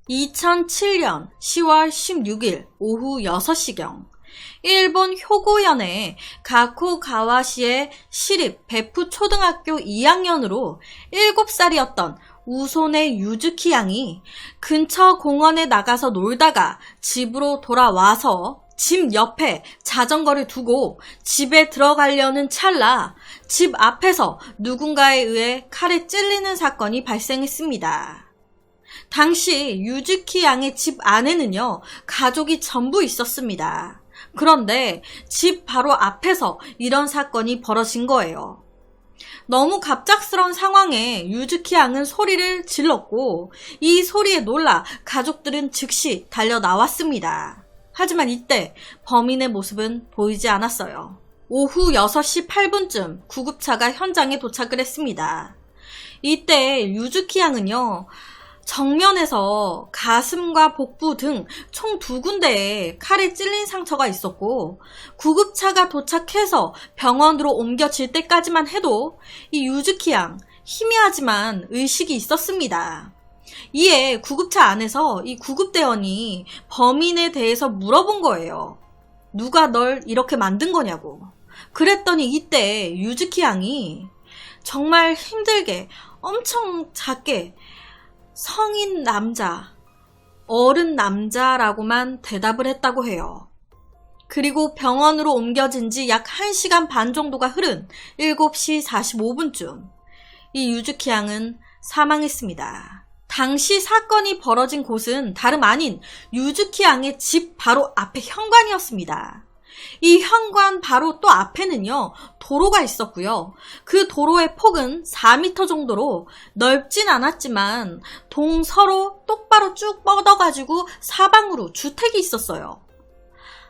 2007년 10월 16일 오후 6시경 일본 효고현의 가코가와시의 시립 베푸 초등학교 2학년으로 7살이었던 우손의 유즈키 양이 근처 공원에 나가서 놀다가 집으로 돌아와서 집 옆에 자전거를 두고 집에 들어가려는 찰나 집 앞에서 누군가에 의해 칼에 찔리는 사건이 발생했습니다. 당시 유즈키 양의 집 안에는요, 가족이 전부 있었습니다. 그런데 집 바로 앞에서 이런 사건이 벌어진 거예요. 너무 갑작스러운 상황에 유즈키 양은 소리를 질렀고 이 소리에 놀라 가족들은 즉시 달려 나왔습니다. 하지만 이때 범인의 모습은 보이지 않았어요. 오후 6시 8분쯤 구급차가 현장에 도착을 했습니다. 이때 유즈키 양은요, 정면에서 가슴과 복부 등 총 2군데에 칼에 찔린 상처가 있었고 구급차가 도착해서 병원으로 옮겨질 때까지만 해도 이 유즈키 양 희미하지만 의식이 있었습니다. 이에 구급차 안에서 이 구급대원이 범인에 대해서 물어본 거예요. 누가 널 이렇게 만든 거냐고. 그랬더니 이때 유즈키 양이 정말 힘들게 엄청 작게 성인 남자, 어른 남자라고만 대답을 했다고 해요. 그리고 병원으로 옮겨진 지 약 1시간 반 정도가 흐른 7시 45분쯤 이 유즈키 양은 사망했습니다. 당시 사건이 벌어진 곳은 다름 아닌 유즈키 양의 집 바로 앞에 현관이었습니다. 이 현관 바로 또 앞에는요, 도로가 있었고요. 그 도로의 폭은 4m 정도로 넓진 않았지만 동서로 똑바로 쭉 뻗어가지고 사방으로 주택이 있었어요.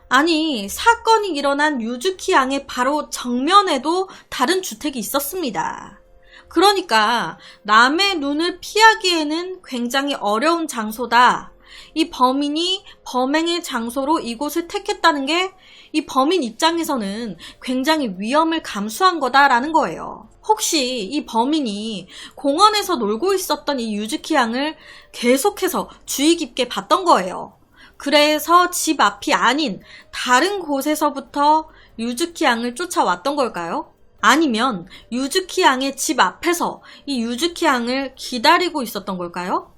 아니, 사건이 일어난 유즈키 양의 바로 정면에도 다른 주택이 있었습니다. 그러니까 남의 눈을 피하기에는 굉장히 어려운 장소다. 이 범인이 범행의 장소로 이곳을 택했다는 게 이 범인 입장에서는 굉장히 위험을 감수한 거다라는 거예요. 혹시 이 범인이 공원에서 놀고 있었던 이 유즈키 양을 계속해서 주의 깊게 봤던 거예요. 그래서 집 앞이 아닌 다른 곳에서부터 유즈키 양을 쫓아왔던 걸까요? 아니면 유즈키 양의 집 앞에서 이 유즈키 양을 기다리고 있었던 걸까요?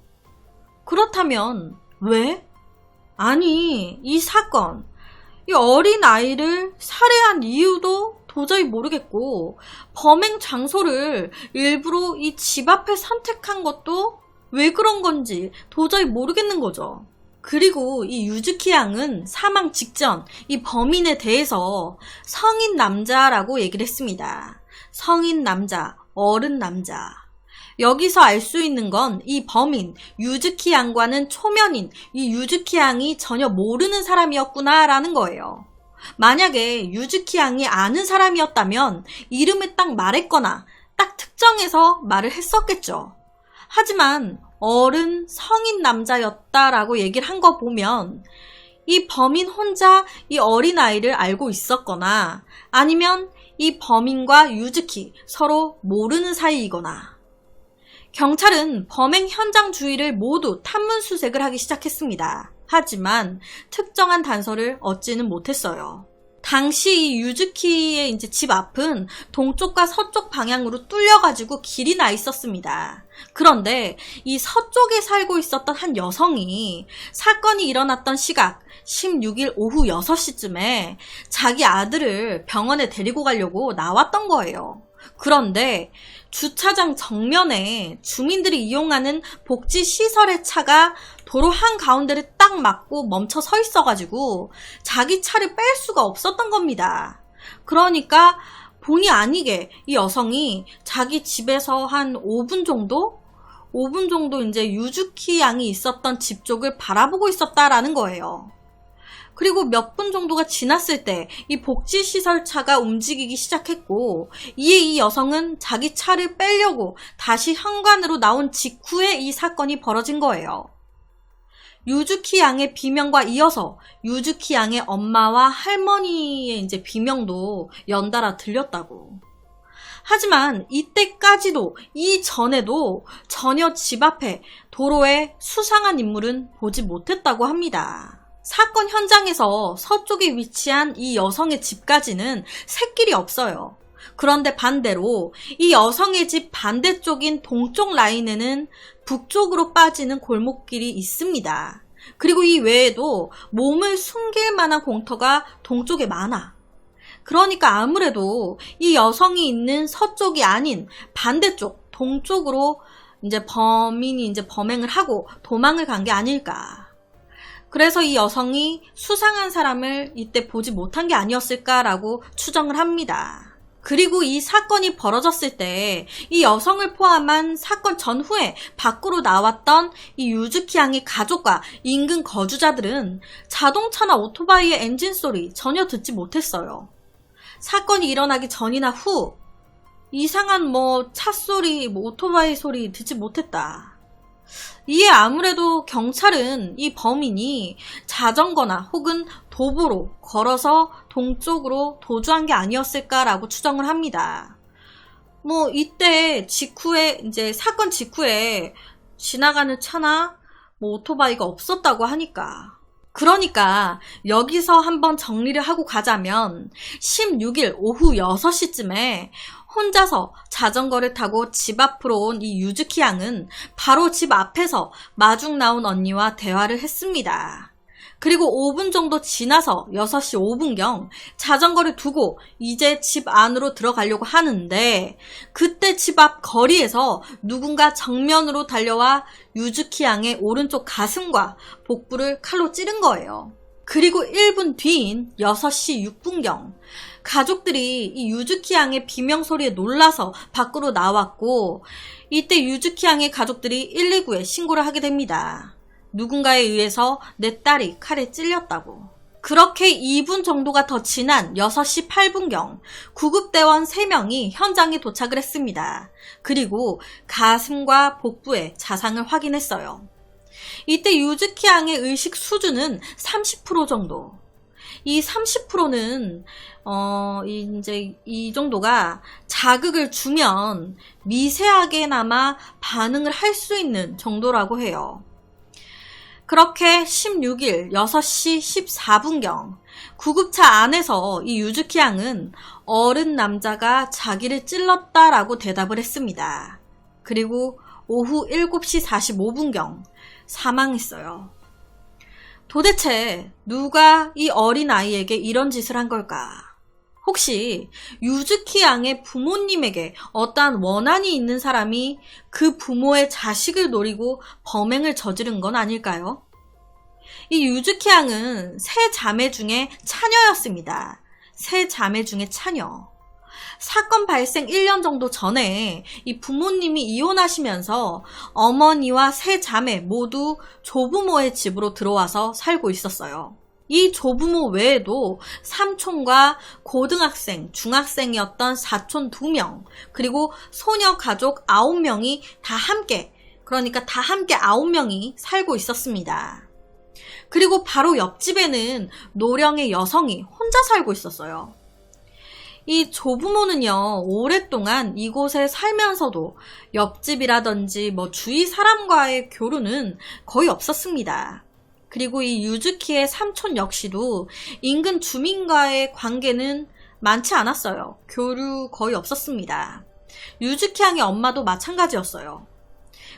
그렇다면 왜? 아니, 이 사건, 이 어린 아이를 살해한 이유도 도저히 모르겠고 범행 장소를 일부러 이 집 앞에 선택한 것도 왜 그런 건지 도저히 모르겠는 거죠. 그리고 이 유즈키 양은 사망 직전 이 범인에 대해서 성인 남자라고 얘기를 했습니다. 성인 남자, 어른 남자. 여기서 알 수 있는 건 이 범인 유즈키 양과는 초면인 이 유즈키 양이 전혀 모르는 사람이었구나 라는 거예요. 만약에 유즈키 양이 아는 사람이었다면 이름을 딱 말했거나 딱 특정해서 말을 했었겠죠. 하지만 어른 성인 남자였다라고 얘기를 한 거 보면 이 범인 혼자 이 어린아이를 알고 있었거나 아니면 이 범인과 유즈키 서로 모르는 사이이거나. 경찰은 범행 현장 주위를 모두 탐문 수색을 하기 시작했습니다. 하지만 특정한 단서를 얻지는 못했어요. 당시 이 유즈키의 이제 집 앞은 동쪽과 서쪽 방향으로 뚫려가지고 길이 나 있었습니다. 그런데 이 서쪽에 살고 있었던 한 여성이 사건이 일어났던 시각 16일 오후 6시쯤에 자기 아들을 병원에 데리고 가려고 나왔던 거예요. 그런데 주차장 정면에 주민들이 이용하는 복지시설의 차가 도로 한가운데를 딱 막고 멈춰 서 있어가지고 자기 차를 뺄 수가 없었던 겁니다. 그러니까 본의 아니게 이 여성이 자기 집에서 한 5분 정도 이제 유즈키 양이 있었던 집 쪽을 바라보고 있었다라는 거예요. 그리고 몇 분 정도가 지났을 때 이 복지시설차가 움직이기 시작했고 이에 이 여성은 자기 차를 빼려고 다시 현관으로 나온 직후에 이 사건이 벌어진 거예요. 유즈키 양의 비명과 이어서 유즈키 양의 엄마와 할머니의 이제 비명도 연달아 들렸다고. 하지만 이때까지도 이전에도 전혀 집 앞에 도로에 수상한 인물은 보지 못했다고 합니다. 사건 현장에서 서쪽에 위치한 이 여성의 집까지는 샛길이 없어요. 그런데 반대로 이 여성의 집 반대쪽인 동쪽 라인에는 북쪽으로 빠지는 골목길이 있습니다. 그리고 이 외에도 몸을 숨길 만한 공터가 동쪽에 많아. 그러니까 아무래도 이 여성이 있는 서쪽이 아닌 반대쪽, 동쪽으로 이제 범인이 이제 범행을 하고 도망을 간 게 아닐까. 그래서 이 여성이 수상한 사람을 이때 보지 못한 게 아니었을까라고 추정을 합니다. 그리고 이 사건이 벌어졌을 때 이 여성을 포함한 사건 전후에 밖으로 나왔던 이 유즈키 양의 가족과 인근 거주자들은 자동차나 오토바이의 엔진 소리 전혀 듣지 못했어요. 사건이 일어나기 전이나 후 이상한 차 소리, 오토바이 소리 듣지 못했다. 이에 아무래도 경찰은 이 범인이 자전거나 혹은 도보로 걸어서 동쪽으로 도주한 게 아니었을까라고 추정을 합니다. 이때 직후에, 이제 사건 직후에 지나가는 차나 오토바이가 없었다고 하니까. 그러니까 여기서 한번 정리를 하고 가자면 16일 오후 6시쯤에 혼자서 자전거를 타고 집 앞으로 온 이 유즈키 양은 바로 집 앞에서 마중 나온 언니와 대화를 했습니다. 그리고 5분 정도 지나서 6시 5분경 자전거를 두고 이제 집 안으로 들어가려고 하는데 그때 집 앞 거리에서 누군가 정면으로 달려와 유즈키 양의 오른쪽 가슴과 복부를 칼로 찌른 거예요. 그리고 1분 뒤인 6시 6분경 가족들이 이 유즈키 양의 비명소리에 놀라서 밖으로 나왔고 이때 유즈키 양의 가족들이 119에 신고를 하게 됩니다. 누군가에 의해서 내 딸이 칼에 찔렸다고. 그렇게 2분 정도가 더 지난 6시 8분경 구급대원 3명이 현장에 도착을 했습니다. 그리고 가슴과 복부에 자상을 확인했어요. 이때 유즈키 양의 의식 수준은 30% 정도. 이 30%는 이제 이 정도가 자극을 주면 미세하게나마 반응을 할 수 있는 정도라고 해요. 그렇게 16일 6시 14분경 구급차 안에서 이 유즈키 양은 어른 남자가 자기를 찔렀다라고 대답을 했습니다. 그리고 오후 7시 45분경 사망했어요. 도대체 누가 이 어린 아이에게 이런 짓을 한 걸까? 혹시 유즈키 양의 부모님에게 어떠한 원한이 있는 사람이 그 부모의 자식을 노리고 범행을 저지른 건 아닐까요? 이 유즈키 양은 세 자매 중에 차녀였습니다. 세 자매 중에 차녀. 사건 발생 1년 정도 전에 이 부모님이 이혼하시면서 어머니와 세 자매 모두 조부모의 집으로 들어와서 살고 있었어요. 이 조부모 외에도 삼촌과 고등학생, 중학생이었던 사촌 2명, 그리고 소녀 가족 9명이 다 함께 9명이 살고 있었습니다. 그리고 바로 옆집에는 노령의 여성이 혼자 살고 있었어요. 이 조부모는요, 오랫동안 이곳에 살면서도 옆집이라든지 주위 사람과의 교류는 거의 없었습니다. 그리고 이 유즈키의 삼촌 역시도 인근 주민과의 관계는 많지 않았어요. 교류 거의 없었습니다. 유즈키 양의 엄마도 마찬가지였어요.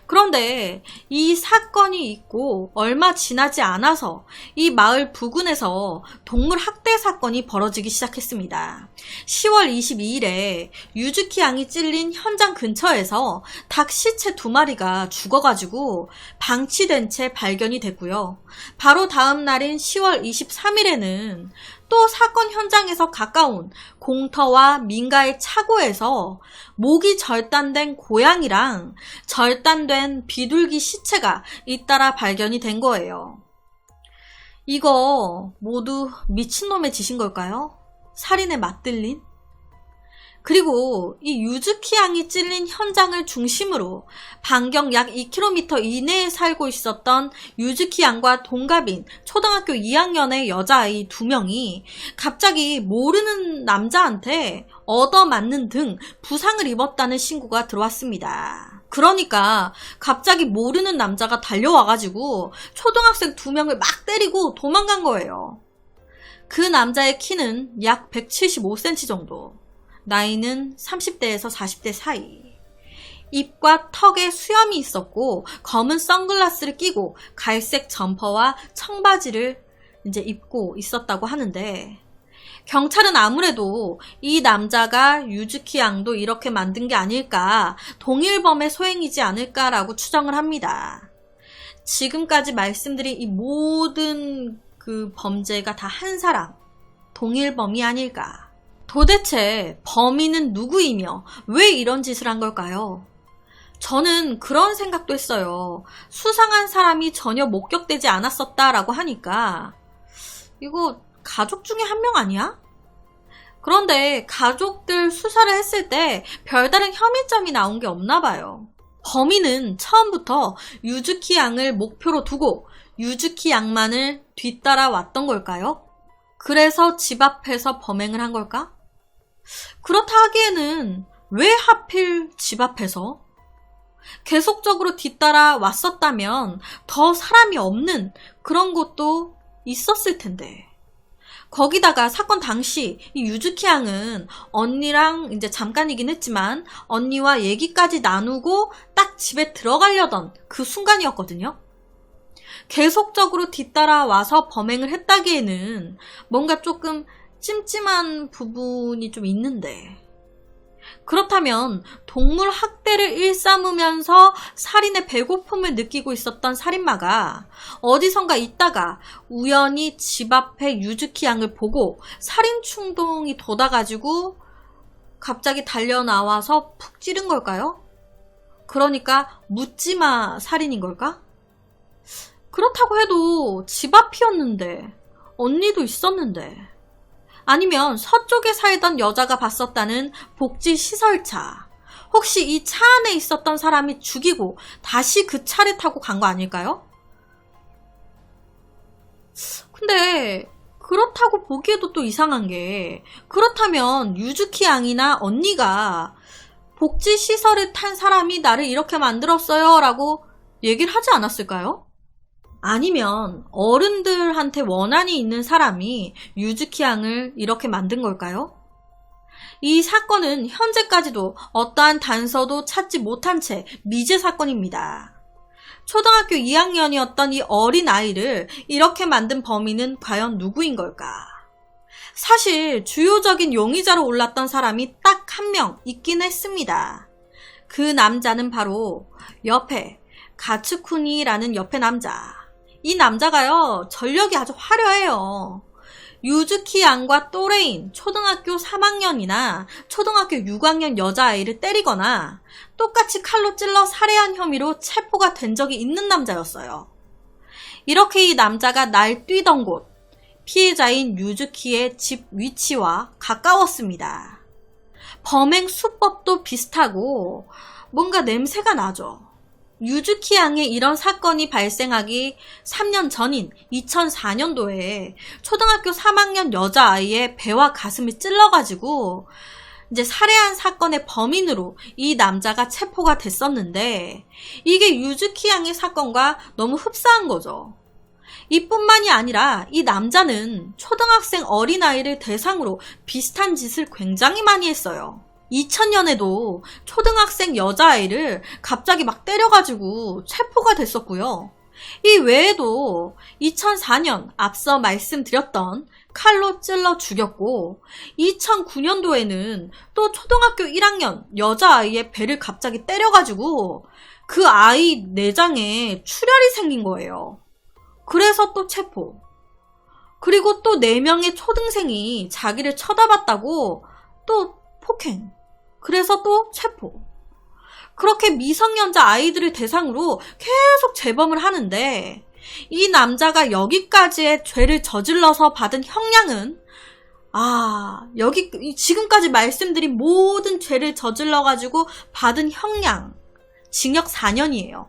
그런데 이 사건이 있고 얼마 지나지 않아서 이 마을 부근에서 동물 학대 사건이 벌어지기 시작했습니다. 10월 22일에 유즈키 양이 찔린 현장 근처에서 닭 시체 2마리가 죽어가지고 방치된 채 발견이 됐고요. 바로 다음 날인 10월 23일에는 또 사건 현장에서 가까운 공터와 민가의 차고에서 목이 절단된 고양이랑 절단된 비둘기 시체가 잇따라 발견이 된 거예요. 이거 모두 미친놈의 짓인 걸까요? 살인에 맞들린? 그리고 이 유즈키 양이 찔린 현장을 중심으로 반경 약 2km 이내에 살고 있었던 유즈키 양과 동갑인 초등학교 2학년의 여자아이 2명이 갑자기 모르는 남자한테 얻어맞는 등 부상을 입었다는 신고가 들어왔습니다. 그러니까 갑자기 모르는 남자가 달려와가지고 초등학생 2명을 막 때리고 도망간 거예요. 그 남자의 키는 약 175cm 정도, 나이는 30대에서 40대 사이, 입과 턱에 수염이 있었고 검은 선글라스를 끼고 갈색 점퍼와 청바지를 이제 입고 있었다고 하는데, 경찰은 아무래도 이 남자가 유즈키 양도 이렇게 만든 게 아닐까, 동일범의 소행이지 않을까라고 추정을 합니다. 지금까지 말씀드린 이 모든 그 범죄가 다 한 사람, 동일범이 아닐까. 도대체 범인은 누구이며 왜 이런 짓을 한 걸까요? 저는 그런 생각도 했어요. 수상한 사람이 전혀 목격되지 않았었다라고 하니까 이거 가족 중에 한 명 아니야? 그런데 가족들 수사를 했을 때 별다른 혐의점이 나온 게 없나 봐요. 범인은 처음부터 유즈키 양을 목표로 두고 유즈키 양만을 뒤따라 왔던 걸까요? 그래서 집 앞에서 범행을 한 걸까? 그렇다 하기에는 왜 하필 집 앞에서? 계속적으로 뒤따라 왔었다면 더 사람이 없는 그런 곳도 있었을 텐데. 거기다가 사건 당시 이 유즈키 양은 언니랑 이제 잠깐이긴 했지만 언니와 얘기까지 나누고 딱 집에 들어가려던 그 순간이었거든요. 계속적으로 뒤따라 와서 범행을 했다기에는 뭔가 조금 찜찜한 부분이 좀 있는데, 그렇다면 동물 학대를 일삼으면서 살인의 배고픔을 느끼고 있었던 살인마가 어디선가 있다가 우연히 집 앞에 유즈키 양을 보고 살인 충동이 돋아가지고 갑자기 달려나와서 푹 찌른 걸까요? 그러니까 묻지마 살인인 걸까? 그렇다고 해도 집 앞이었는데, 언니도 있었는데, 아니면 서쪽에 살던 여자가 봤었다는 복지시설차, 혹시 이 차 안에 있었던 사람이 죽이고 다시 그 차를 타고 간 거 아닐까요? 근데 그렇다고 보기에도 또 이상한 게, 그렇다면 유즈키 양이나 언니가 복지시설을 탄 사람이 나를 이렇게 만들었어요 라고 얘기를 하지 않았을까요? 아니면 어른들한테 원한이 있는 사람이 유즈키 양을 이렇게 만든 걸까요? 이 사건은 현재까지도 어떠한 단서도 찾지 못한 채 미제 사건입니다. 초등학교 2학년이었던 이 어린 아이를 이렇게 만든 범인은 과연 누구인 걸까? 사실 주요적인 용의자로 올랐던 사람이 딱 한 명 있긴 했습니다. 그 남자는 바로 옆에 가츠쿠니라는 옆에 남자. 이 남자가요, 전력이 아주 화려해요. 유즈키 양과 또래인 초등학교 3학년이나 초등학교 6학년 여자아이를 때리거나 똑같이 칼로 찔러 살해한 혐의로 체포가 된 적이 있는 남자였어요. 이렇게 이 남자가 날뛰던 곳, 피해자인 유즈키의 집 위치와 가까웠습니다. 범행 수법도 비슷하고 뭔가 냄새가 나죠. 유즈키 양의 이런 사건이 발생하기 3년 전인 2004년도에 초등학교 3학년 여자아이의 배와 가슴을 찔러가지고 이제 살해한 사건의 범인으로 이 남자가 체포가 됐었는데, 이게 유즈키 양의 사건과 너무 흡사한 거죠. 이뿐만이 아니라 이 남자는 초등학생 어린아이를 대상으로 비슷한 짓을 굉장히 많이 했어요. 2000년에도 초등학생 여자아이를 갑자기 막 때려가지고 체포가 됐었고요. 이 외에도 2004년 앞서 말씀드렸던 칼로 찔러 죽였고, 2009년도에는 또 초등학교 1학년 여자아이의 배를 갑자기 때려가지고 그 아이 내장에 출혈이 생긴 거예요. 그래서 또 체포. 그리고 또 4명의 초등생이 자기를 쳐다봤다고 또 폭행. 그래서 또 체포. 그렇게 미성년자 아이들을 대상으로 계속 재범을 하는데, 이 남자가 여기까지의 죄를 저질러서 받은 형량은 여기 지금까지 말씀드린 모든 죄를 저질러가지고 받은 형량 징역 4년이에요.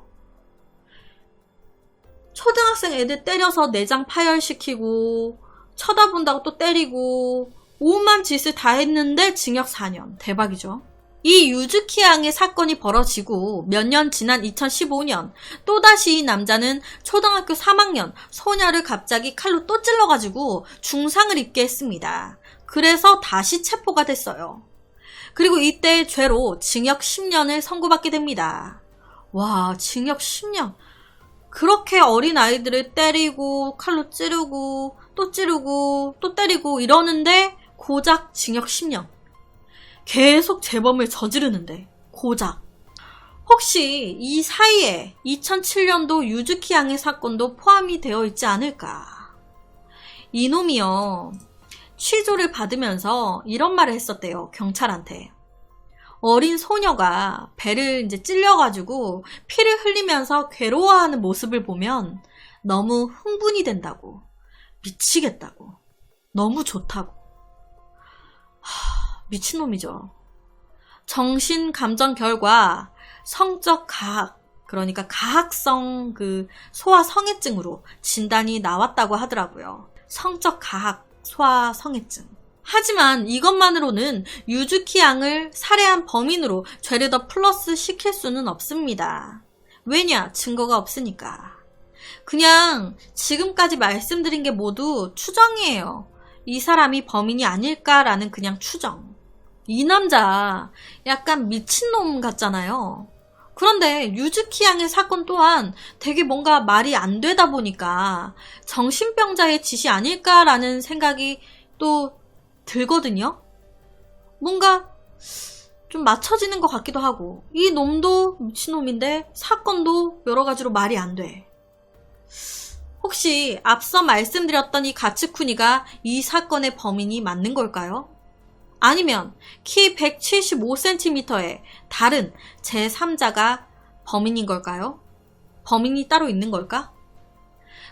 초등학생 애들 때려서 내장 파열시키고 쳐다본다고 또 때리고 오만 짓을 다 했는데 징역 4년. 대박이죠. 이 유즈키 양의 사건이 벌어지고 몇 년 지난 2015년 또다시 이 남자는 초등학교 3학년 소녀를 갑자기 칼로 또 찔러가지고 중상을 입게 했습니다. 그래서 다시 체포가 됐어요. 그리고 이때 죄로 징역 10년을 선고받게 됩니다. 와, 징역 10년. 그렇게 어린 아이들을 때리고 칼로 찌르고 또 찌르고 또 때리고 이러는데 고작 징역 10년. 계속 재범을 저지르는데 고작. 혹시 이 사이에 2007년도 유즈키 양의 사건도 포함이 되어 있지 않을까? 이놈이요, 취조를 받으면서 이런 말을 했었대요. 경찰한테. 어린 소녀가 배를 이제 찔려가지고 피를 흘리면서 괴로워하는 모습을 보면 너무 흥분이 된다고, 미치겠다고, 너무 좋다고. 미친놈이죠. 정신 감정 결과 성적 가학, 그러니까 가학성 소아성애증으로 진단이 나왔다고 하더라고요. 성적 가학 소아성애증. 하지만 이것만으로는 유즈키 양을 살해한 범인으로 죄를 더 플러스 시킬 수는 없습니다. 왜냐? 증거가 없으니까. 그냥 지금까지 말씀드린 게 모두 추정이에요. 이 사람이 범인이 아닐까라는 그냥 추정. 이 남자 약간 미친놈 같잖아요. 그런데 유즈키 양의 사건 또한 되게 뭔가 말이 안 되다 보니까 정신병자의 짓이 아닐까라는 생각이 또 들거든요. 뭔가 좀 맞춰지는 것 같기도 하고, 이 놈도 미친놈인데 사건도 여러 가지로 말이 안 돼. 혹시 앞서 말씀드렸던 이 가츠쿠니가 이 사건의 범인이 맞는 걸까요? 아니면 키 175cm의 다른 제3자가 범인인 걸까요? 범인이 따로 있는 걸까?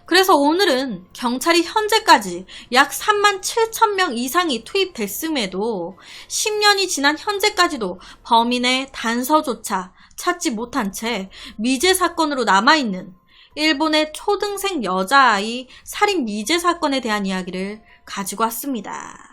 그래서 오늘은 경찰이 현재까지 약 37,000명 이상이 투입됐음에도 10년이 지난 현재까지도 범인의 단서조차 찾지 못한 채 미제 사건으로 남아있는 일본의 초등생 여자아이 살인 미제 사건에 대한 이야기를 가지고 왔습니다.